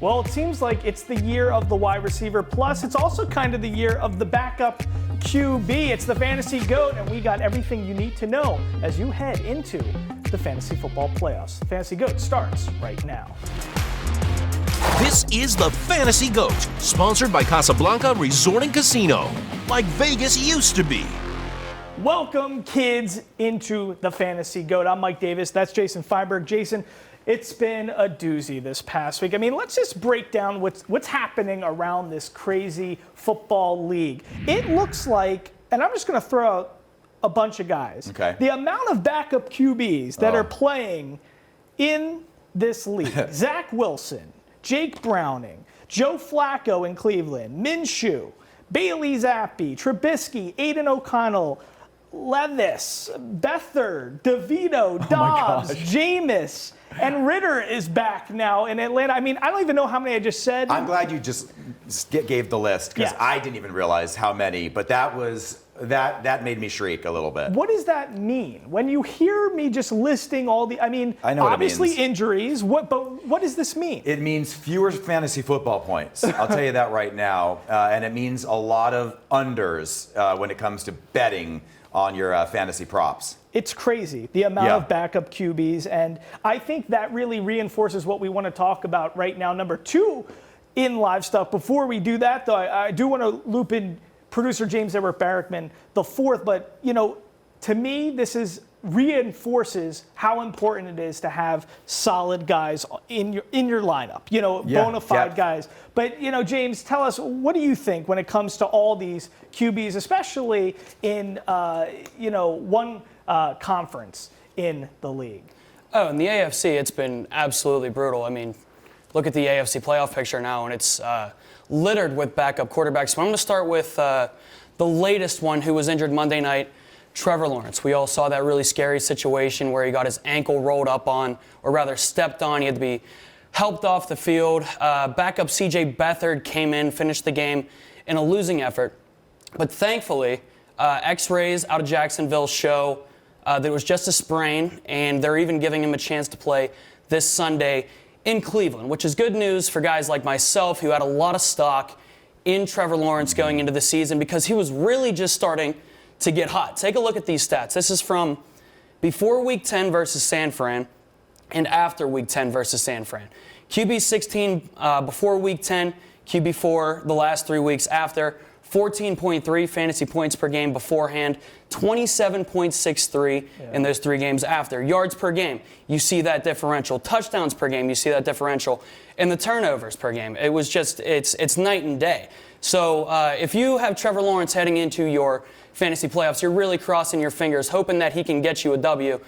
Well, it seems like it's the year of the wide receiver, plus it's also kind of the year of the backup QB. It's the Fantasy GOAT, and we got everything you need to know as you head into the fantasy football playoffs. The Fantasy GOAT starts right now. This is the Fantasy GOAT, sponsored by Casablanca Resort and Casino, like Vegas used to be. Welcome, kids, into the Fantasy GOAT. I'm Mike Davis. That's Jason Feinberg. Jason, it's been a doozy this past week. I mean, let's just break down what's happening around this crazy football league. It looks like, and I'm just going to throw out a bunch of guys. Okay. The amount of backup QBs that are playing in this league. Zach Wilson, Jake Browning, Joe Flacco in Cleveland, Minshew, Bailey Zappi, Trubisky, Aiden O'Connell, Levis, Beathard, DeVito, Dobbs, Jameis, and Ritter is back now in Atlanta. I mean, I don't even know how many I just said. I'm glad you just gave the list because I didn't even realize how many, but that made me shriek a little bit. What does that mean? When you hear me just listing all the, I know obviously what it means. Injuries, but what does this mean? It means fewer fantasy football points. I'll tell you that right now. And it means a lot of unders when it comes to betting on your fantasy props. It's crazy, the amount of backup QBs, and I think that really reinforces what we want to talk about right now. Number two in live stuff. Before we do that, though, I do want to loop in producer James Edward Barrickman, the fourth, but, to me, this reinforces how important it is to have solid guys in your lineup, bona fide guys. But, James, tell us, what do you think when it comes to all these QBs, especially in, one conference in the league? Oh, in the AFC, it's been absolutely brutal. I mean, look at the AFC playoff picture now, and it's littered with backup quarterbacks. So I'm going to start with the latest one who was injured Monday night, Trevor Lawrence. We all saw that really scary situation where he got his ankle rolled up on, or rather stepped on. He had to be helped off the field. Backup CJ Beathard came in, finished the game in a losing effort. But thankfully, X-rays out of Jacksonville show that it was just a sprain, and they're even giving him a chance to play this Sunday in Cleveland, which is good news for guys like myself who had a lot of stock in Trevor Lawrence going into the season because he was really just starting to get hot. Take a look at these stats. This is from before Week 10 versus San Fran and after Week 10 versus San Fran. QB 16 before Week 10, QB 4 the last 3 weeks after, 14.3 fantasy points per game beforehand, 27.63 in those 3 games after. Yards per game, you see that differential. Touchdowns per game, you see that differential. And the turnovers per game, it was just, it's night and day. So if you have Trevor Lawrence heading into your fantasy playoffs, you're really crossing your fingers, hoping that he can get you a W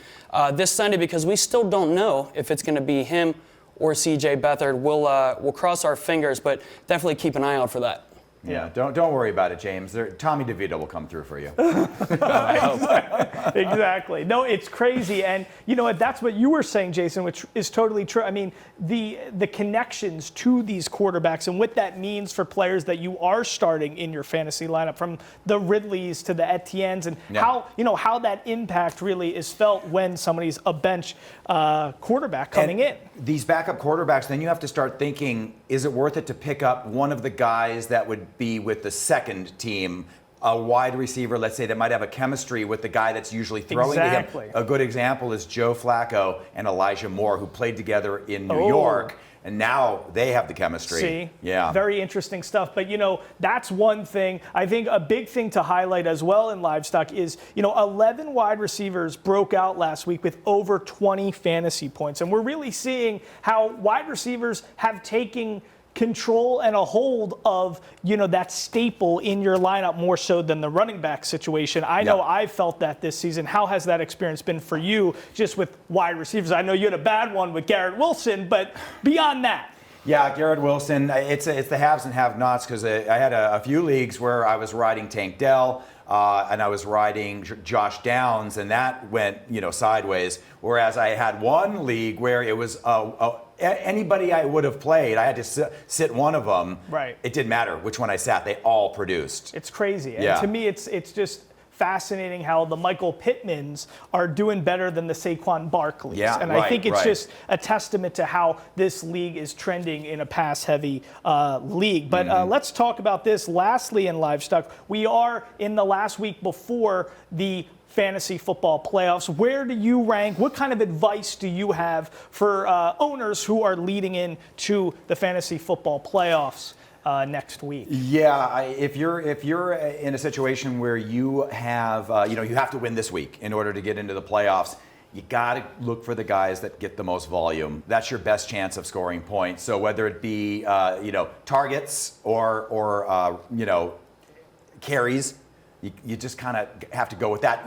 this Sunday because we still don't know if it's going to be him or CJ Beathard. We'll cross our fingers, but definitely keep an eye out for that. Yeah, don't worry about it, James. Tommy DeVito will come through for you. I hope. Exactly. No, it's crazy. And you know what? That's what you were saying, Jason, which is totally true. I mean, the connections to these quarterbacks and what that means for players that you are starting in your fantasy lineup, from the Ridleys to the Etiennes, and how that impact really is felt when somebody's a bench quarterback coming in. These backup quarterbacks, then you have to start thinking, is it worth it to pick up one of the guys that would be with the second team, a wide receiver, let's say, that might have a chemistry with the guy that's usually throwing to him? A good example is Joe Flacco and Elijah Moore, who played together in New York, and now they have the chemistry. See? Yeah. Very interesting stuff. But, that's one thing. I think a big thing to highlight as well in livestock is, 11 wide receivers broke out last week with over 20 fantasy points. And we're really seeing how wide receivers have taken control and a hold of, that staple in your lineup more so than the running back situation. I know I've felt that this season. How has that experience been for you just with wide receivers? I know you had a bad one with Garrett Wilson, but beyond that. Yeah, Garrett Wilson, it's the haves and have-nots because I had a few leagues where I was riding Tank Dell and I was riding Josh Downs, and that went, sideways. Whereas I had one league where it was anybody I would have played, I had to sit one of them. Right. It didn't matter which one I sat. They all produced. It's crazy. And to me, it's just fascinating how the Michael Pittmans are doing better than the Saquon Barkleys. Yeah, and right, I think it's right. just a testament to how this league is trending in a pass-heavy league. But let's talk about this. Lastly in Livestock, we are in the last week before the fantasy football playoffs. Where do you rank? What kind of advice do you have for owners who are leading into the fantasy football playoffs next week? Yeah, if you're in a situation where you have you have to win this week in order to get into the playoffs, you got to look for the guys that get the most volume. That's your best chance of scoring points. So whether it be targets or carries, you just kind of have to go with that.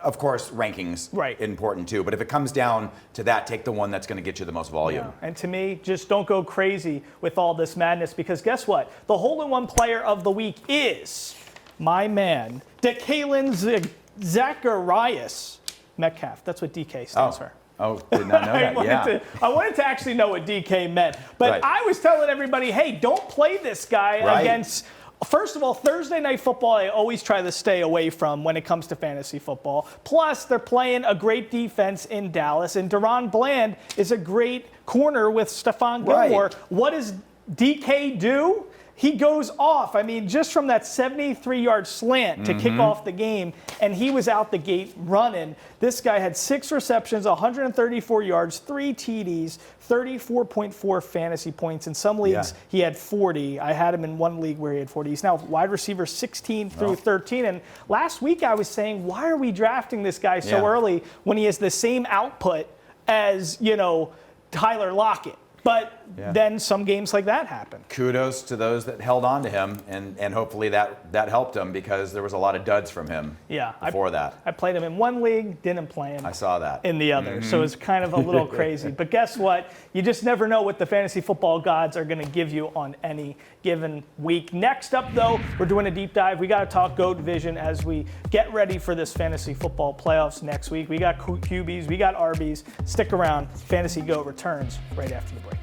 Of course, rankings important too. But if it comes down to that, take the one that's going to get you the most volume. Yeah. And to me, just don't go crazy with all this madness, because guess what? The hole-in-one player of the week is my man, DeKalen Zacharias Metcalf. That's what DK stands for. Oh, did not know that. I wanted to actually know what DK meant. But I was telling everybody, hey, don't play this guy against... First of all, Thursday Night Football, I always try to stay away from when it comes to fantasy football. Plus, they're playing a great defense in Dallas, and Deron Bland is a great corner with Stephon Gilmore. What does DK do? He goes off. I mean, just from that 73-yard slant to kick off the game, and he was out the gate running. This guy had 6 receptions, 134 yards, 3 TDs, 34.4 fantasy points. In some leagues, he had 40. I had him in one league where he had 40. He's now wide receiver 16 through 13. And last week I was saying, why are we drafting this guy so early when he has the same output as, Tyler Lockett? But then some games like that happen. Kudos to those that held on to him, and hopefully that helped him, because there was a lot of duds from him before that. I played him in one league, didn't play him. I saw that. In the other. So it's kind of a little crazy. But guess what? You just never know what the fantasy football gods are going to give you on any given week. Next up, though, we're doing a deep dive. We got to talk GOAT division as we get ready for this fantasy football playoffs next week. We got QBs, we got RBs. Stick around. Fantasy GOAT returns right after the break.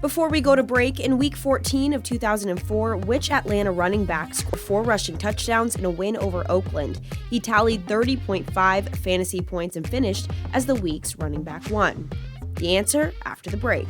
Before we go to break, in Week 14 of 2004, which Atlanta running back scored 4 rushing touchdowns in a win over Oakland? He tallied 30.5 fantasy points and finished as the week's running back 1. The answer after the break.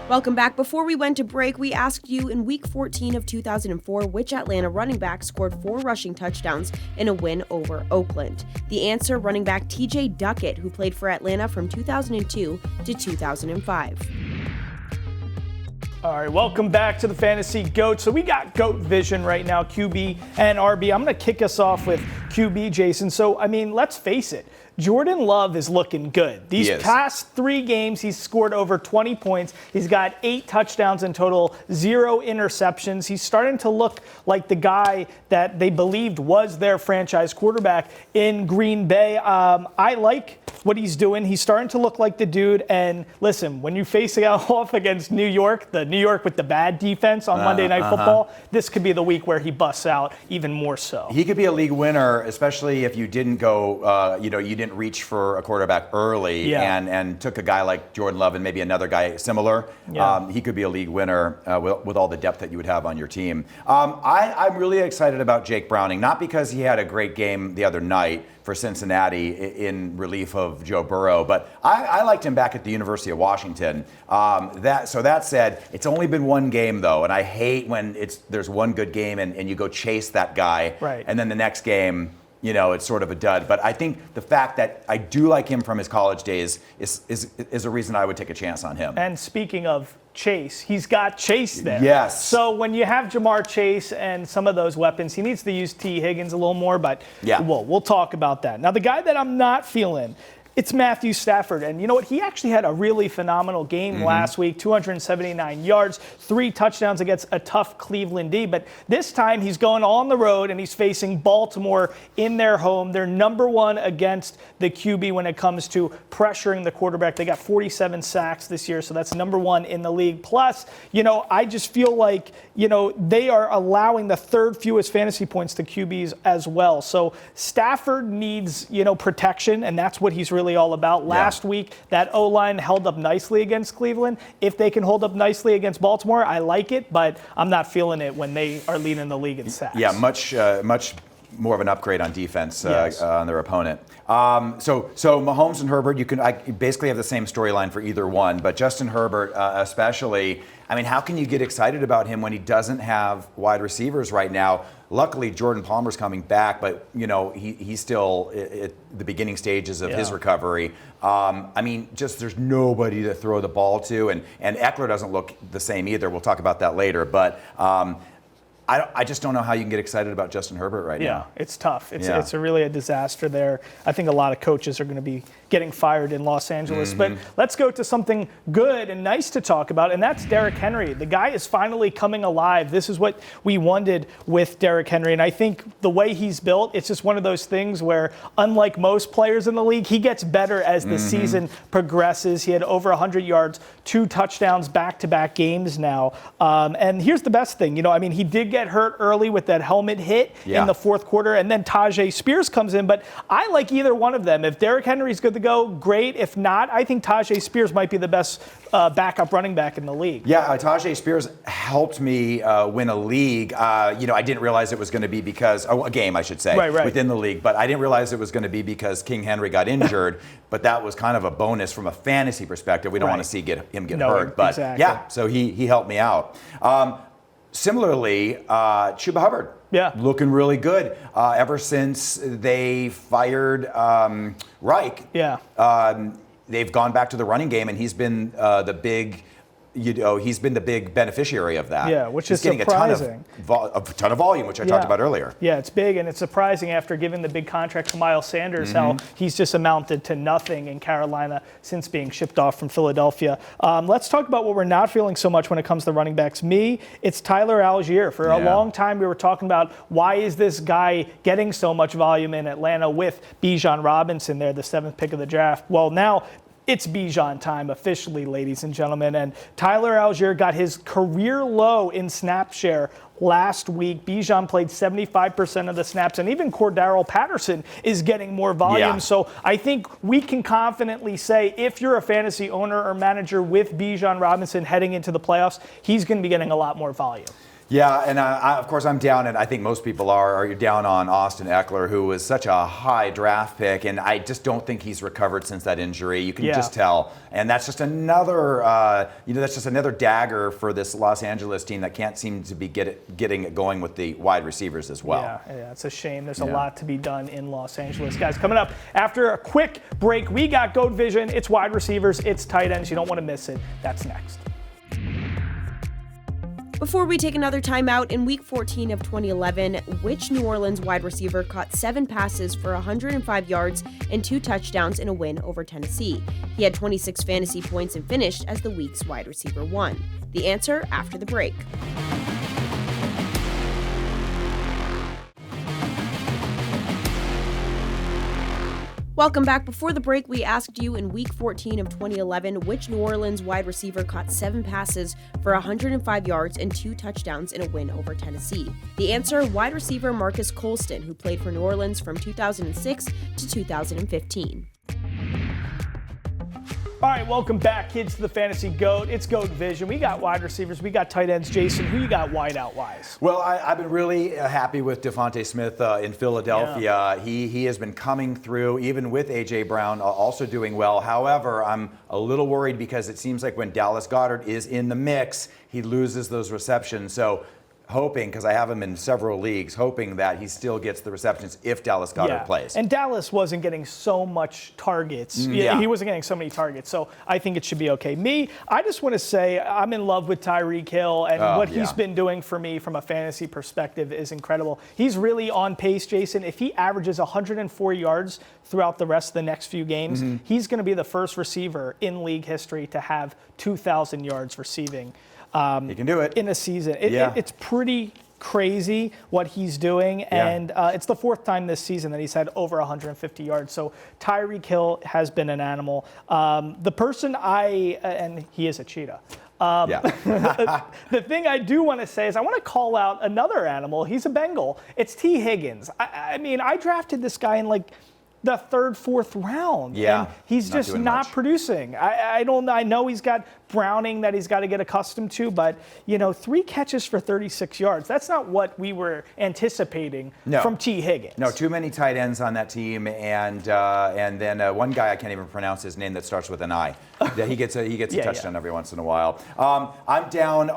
Welcome back. Before we went to break, we asked you in Week 14 of 2004 which Atlanta running back scored 4 rushing touchdowns in a win over Oakland. The answer, running back TJ Duckett, who played for Atlanta from 2002 to 2005. All right, welcome back to the Fantasy GOAT. So we got GOAT vision right now, QB and RB. I'm going to kick us off with QB, Jason. So, let's face it. Jordan Love is looking good. These past 3 games, he's scored over 20 points. He's got 8 touchdowns in total, 0 interceptions. He's starting to look like the guy that they believed was their franchise quarterback in Green Bay. I like what he's doing. He's starting to look like the dude. And listen, when you face it off against New York with the bad defense on Monday Night Football, this could be the week where he busts out even more so. He could be a league winner, especially if you didn't go, you didn't reach for a quarterback early and took a guy like Jordan Love and maybe another guy similar. He could be a league winner with all the depth that you would have on your team. I'm really excited about Jake Browning, not because he had a great game the other night for Cincinnati in relief of Joe Burrow, but I liked him back at the University of Washington. That said, it's only been one game though, and I hate when there's one good game and you go chase that guy, and then the next game, it's sort of a dud. But I think the fact that I do like him from his college days is a reason I would take a chance on him. And speaking of Chase, he's got Chase there. Yes. So when you have Jamar Chase and some of those weapons, he needs to use T. Higgins a little more, but we'll talk about that. Now, the guy that I'm not feeling, it's Matthew Stafford. And you know what? He actually had a really phenomenal game last week, 279 yards, 3 touchdowns against a tough Cleveland D. But this time he's going on the road and he's facing Baltimore in their home. They're number 1 against the QB when it comes to pressuring the quarterback. They got 47 sacks this year, so that's number 1 in the league. Plus, I just feel like, they are allowing the 3rd fewest fantasy points to QBs as well. So Stafford needs, protection, and that's what he's really really all about. Last week, that O-line held up nicely against Cleveland. If they can hold up nicely against Baltimore, I like it, but I'm not feeling it when they are leading the league in sacks. Yeah, much more of an upgrade on defense on their opponent. So Mahomes and Herbert, I basically have the same storyline for either one, but Justin Herbert especially, I mean, how can you get excited about him when he doesn't have wide receivers right now? Luckily, Jordan Palmer's coming back, but he's still at the beginning stages of his recovery. I mean, just there's nobody to throw the ball to, and Eckler doesn't look the same either. We'll talk about that later, but I just don't know how you can get excited about Justin Herbert right now. Yeah, it's tough. It's really a disaster there. I think a lot of coaches are going to be getting fired in Los Angeles. But let's go to something good and nice to talk about, and that's Derrick Henry. The guy is finally coming alive. This is what we wanted with Derrick Henry, and I think the way he's built, it's just one of those things where, unlike most players in the league, he gets better as the season progresses. He had over 100 yards, 2 touchdowns back-to-back games now. And here's the best thing. He did get hurt early with that helmet hit in the fourth quarter, and then Tajay Spears comes in, but I like either one of them. If Derrick Henry's good to go, great. If not, I think Tajay Spears might be the best backup running back in the league. Yeah, Tajay Spears helped me win a league. I didn't realize it was going to be because, a game I should say, within the league, but I didn't realize it was going to be because King Henry got injured, but that was kind of a bonus from a fantasy perspective. We don't want to see him get hurt, but so he helped me out. Similarly, Chuba Hubbard, looking really good ever since they fired Reich. They've gone back to the running game, and he's been the big beneficiary of that. Yeah, which is getting surprising. A ton of volume, which I talked about earlier. Yeah, it's big, and it's surprising after giving the big contract to Miles Sanders how he's just amounted to nothing in Carolina since being shipped off from Philadelphia. Let's talk about what we're not feeling so much when it comes to running backs. It's Tyler Algier. For a long time, we were talking about why is this guy getting so much volume in Atlanta with Bijan Robinson there, the 7th pick of the draft. Well, now it's Bijan time officially, ladies and gentlemen, and Tyler Algier got his career low in snap share last week. Bijan played 75% of the snaps, and even Cordarrelle Patterson is getting more volume. So I think we can confidently say if you're a fantasy owner or manager with Bijan Robinson heading into the playoffs, he's going to be getting a lot more volume. Yeah, and of course I'm down, and I think most people are down on Austin Eckler, who was such a high draft pick, and I just don't think he's recovered since that injury. You can just tell, and that's just another, another dagger for this Los Angeles team that can't seem to be getting it going with the wide receivers as well. Yeah, it's a shame. There's a lot to be done in Los Angeles, guys. Coming up after a quick break, we got GOAT Vision. It's wide receivers, it's tight ends. You don't want to miss it. That's next. Before we take another timeout, in Week 14 of 2011, which New Orleans wide receiver caught 7 passes for 105 yards and 2 touchdowns in a win over Tennessee? He had 26 fantasy points and finished as the week's wide receiver 1. The answer after the break. Welcome back. Before the break, we asked you in Week 14 of 2011 which New Orleans wide receiver caught 7 passes for 105 yards and 2 touchdowns in a win over Tennessee. The answer, wide receiver Marcus Colston, who played for New Orleans from 2006 to 2015. All right, welcome back, kids, to the Fantasy GOAT. It's GOAT Vision. We got wide receivers. We got tight ends. Jason, who you got wide-out-wise? Well, I've been really happy with Devontae Smith in Philadelphia. He has been coming through, even with A.J. Brown also doing well. However, I'm a little worried because it seems like when Dallas Goedert is in the mix, he loses those receptions. So hoping, because I have him in several leagues, hoping that he still gets the receptions if Dallas Goedert plays. And Dallas wasn't getting so much targets. He wasn't getting so many targets, so I think it should be okay. I just want to say I'm in love with Tyreek Hill, and what he's been doing for me from a fantasy perspective is incredible. He's really on pace, Jason. If he averages 104 yards throughout the rest of the next few games, he's going to be the first receiver in league history to have 2,000 yards receiving. He can do it in a season. It's pretty crazy what he's doing, and it's the 4th time this season that he's had over 150 yards. So Tyreek Hill has been an animal. The person and he is a cheetah. The thing I do want to say is I want to call out another animal. He's a Bengal. It's T. Higgins. I mean, I drafted this guy in the third, fourth round. Yeah, and he's just not producing. I know he's got Browning that he's got to get accustomed to, but 3 catches for 36 yards. That's not what we were anticipating from T. Higgins. No, too many tight ends on that team, and then one guy, I can't even pronounce his name, that starts with an I. He gets a touchdown every once in a while. I'm down.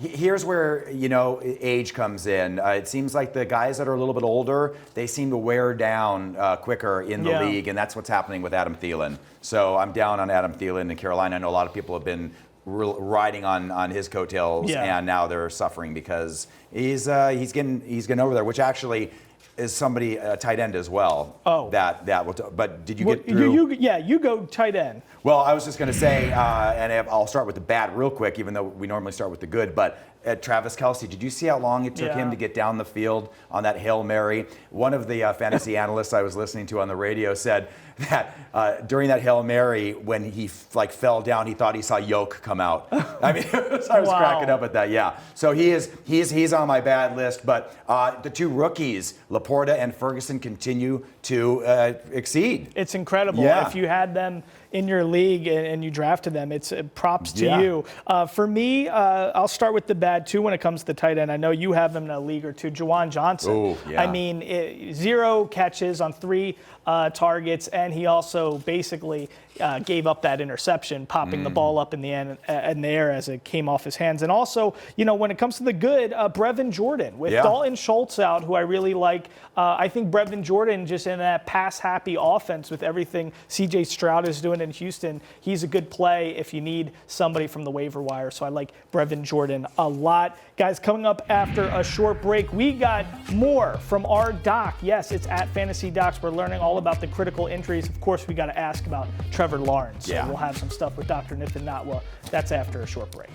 Here's where age comes in. It seems like the guys that are a little bit older, they seem to wear down quicker in the league, and that's what's happening with Adam Thielen. So I'm down on Adam Thielen in Carolina. I know a lot of people have been riding on his coattails, and now they're suffering because he's getting over there, which actually is somebody a tight end as well. Oh, that will. But did you get through? You go tight end. Well, I was just going to say, and I'll start with the bad real quick, even though we normally start with the good. But Travis Kelce, did you see how long it took him to get down the field on that Hail Mary? One of the fantasy analysts I was listening to on the radio said that during that Hail Mary, when he fell down, he thought he saw yolk come out. I mean, I was cracking up at that. Yeah. So he's on my bad list. But the 2 rookies, Laporta and Ferguson, continue to exceed. It's incredible. Yeah. If you had them in your league and you drafted them, it's props to you. For me, I'll start with the bad too when it comes to the tight end. I know you have them in a league or two. Juwan Johnson. Ooh, yeah. I mean, 0 catches on 3 targets, and he also basically gave up that interception, popping the ball up in the air as it came off his hands. And also, when it comes to the good, Brevin Jordan with Dalton Schultz out, who I really like. I think Brevin Jordan, just in that pass-happy offense with everything C.J. Stroud is doing in Houston, he's a good play if you need somebody from the waiver wire. So I like Brevin Jordan a lot. Guys, coming up after a short break, we got more from our doc. Yes, it's at Fantasy Docs. We're learning all about the critical injuries. Of course, we got to ask about Trevor Lawrence. So we'll have some stuff with Dr. Nithin Natwa. That's after a short break.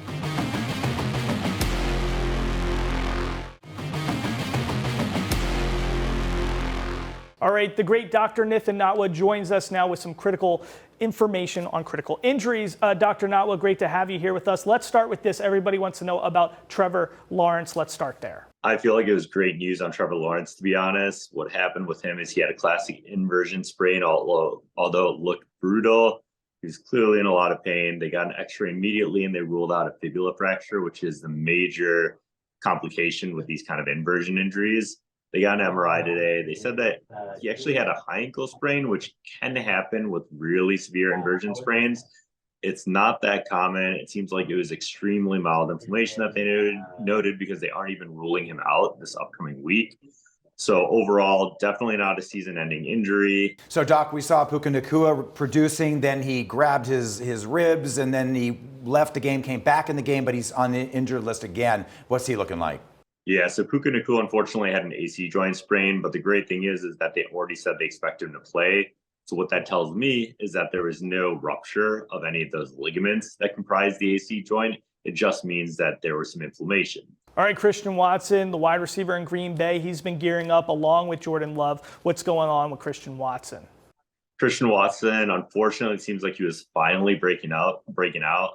All right, the great Dr. Nithin Natwa joins us now with some critical information on critical injuries. Dr. Natwa, great to have you here with us. Let's start with this. Everybody wants to know about Trevor Lawrence. Let's start there. I feel like it was great news on Trevor Lawrence, to be honest. What happened with him is he had a classic inversion sprain, although it looked brutal. He was clearly in a lot of pain. They got an x-ray immediately, and they ruled out a fibula fracture, which is the major complication with these kind of inversion injuries. They got an MRI today. They said that he actually had a high ankle sprain, which can happen with really severe inversion sprains. It's not that common. It seems like it was extremely mild inflammation that they noted because they aren't even ruling him out this upcoming week. So overall, definitely not a season-ending injury. So, Doc, we saw Puka Nacua producing, then he grabbed his ribs, and then he left the game, came back in the game, but he's on the injured list again. What's he looking like? Yeah, so Puka Nacua unfortunately had an AC joint sprain, but the great thing is that they already said they expect him to play. So what that tells me is that there was no rupture of any of those ligaments that comprise the AC joint. It just means that there was some inflammation. All right, Christian Watson, the wide receiver in Green Bay, he's been gearing up along with Jordan Love. What's going on with Christian Watson? Christian Watson, unfortunately, it seems like he was finally breaking out.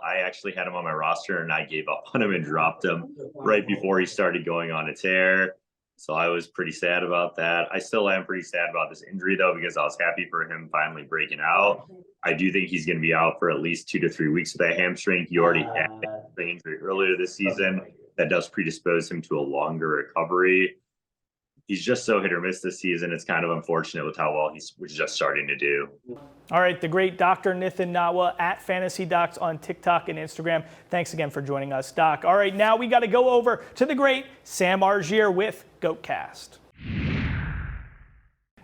I actually had him on my roster, and I gave up on him and dropped him right before he started going on a tear. So I was pretty sad about that. I still am pretty sad about this injury, though, because I was happy for him finally breaking out. I do think he's going to be out for at least 2 to 3 weeks with that hamstring. He already had a hamstring injury earlier this season. That does predispose him to a longer recovery. He's just so hit or miss this season. It's kind of unfortunate with how well he's just starting to do. All right, the great Dr. Nithin Natwa at Fantasy Docs on TikTok and Instagram. Thanks again for joining us, Doc. All right, now we got to go over to the great Sam Argier with GOATCAST.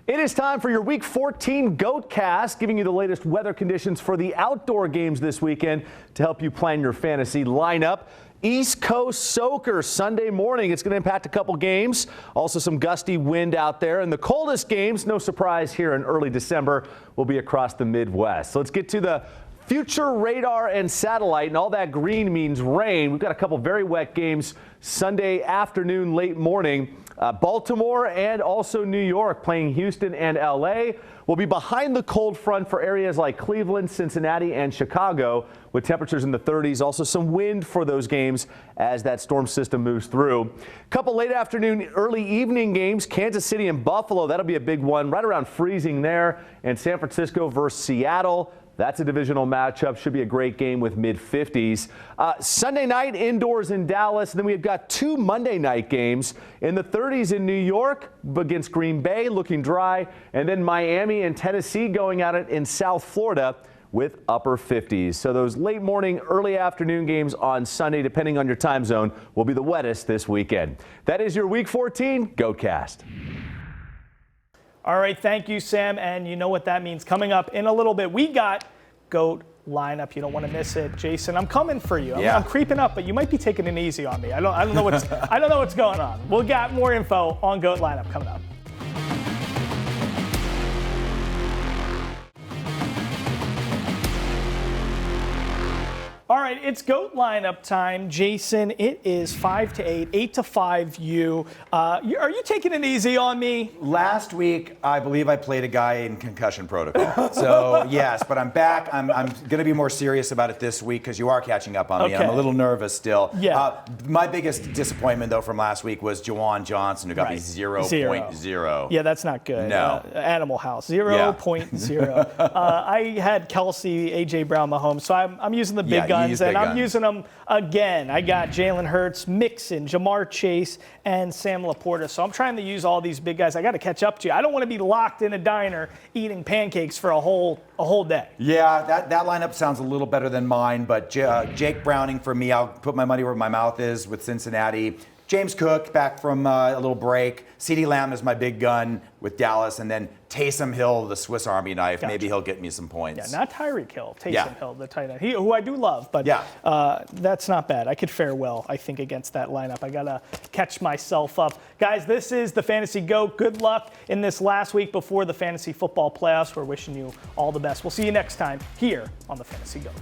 It is time for your Week 14 GOATCAST, giving you the latest weather conditions for the outdoor games this weekend to help you plan your fantasy lineup. East Coast soaker Sunday morning. It's going to impact a couple games. Also some gusty wind out there. And the coldest games, no surprise here in early December, will be across the Midwest. So let's get to the future radar and satellite. And all that green means rain. We've got a couple very wet games Sunday afternoon, late morning. Baltimore and also New York playing Houston and LA. Will be behind the cold front for areas like Cleveland, Cincinnati, and Chicago, with temperatures in the 30s. Also some wind for those games as that storm system moves through. Couple late afternoon, early evening games. Kansas City and Buffalo. That'll be a big one, right around freezing there. And San Francisco versus Seattle. That's a divisional matchup. Should be a great game with mid-50s. Sunday night indoors in Dallas. And then we've got 2 Monday night games in the 30s in New York against Green Bay, looking dry. And then Miami and Tennessee going at it in South Florida with upper 50s. So those late morning, early afternoon games on Sunday, depending on your time zone, will be the wettest this weekend. That is your Week 14 GOATCAST. All right, thank you, Sam. And you know what that means. Coming up in a little bit, we got GOAT lineup. You don't want to miss it, Jason. I'm coming for you. I'm creeping up, but you might be taking it easy on me. I don't know what's I don't know what's going on. We'll get more info on GOAT lineup coming up. All right, it's GOAT lineup time. Jason, it is 5 to 8, 8 to 5 you. Are you taking it easy on me? Last week, I believe I played a guy in concussion protocol. So, yes, but I'm back. I'm going to be more serious about it this week because you are catching up on me. Okay. I'm a little nervous still. Yeah. My biggest disappointment, though, from last week was Juwan Johnson, who got me 0.0. Yeah, that's not good. No. Animal House, 0.0. I had Kelsey, A.J. Brown, Mahomes, so I'm using the big guns. And I'm using them again. I got Jalen Hurts, Mixon, Jamar Chase, and Sam Laporta. So I'm trying to use all these big guys. I got to catch up to you. I don't want to be locked in a diner eating pancakes for a whole day. Yeah, that lineup sounds a little better than mine, but Jake Browning for me, I'll put my money where my mouth is with Cincinnati. James Cook back from a little break. CeeDee Lamb is my big gun with Dallas, and then Taysom Hill, the Swiss Army knife. Gotcha. Maybe he'll get me some points. Yeah, not Tyreek Hill. Taysom Hill, the tight end, who I do love, but that's not bad. I could fare well, I think, against that lineup. I gotta catch myself up, guys. This is the Fantasy GOAT. Good luck in this last week before the fantasy football playoffs. We're wishing you all the best. We'll see you next time here on the Fantasy GOAT.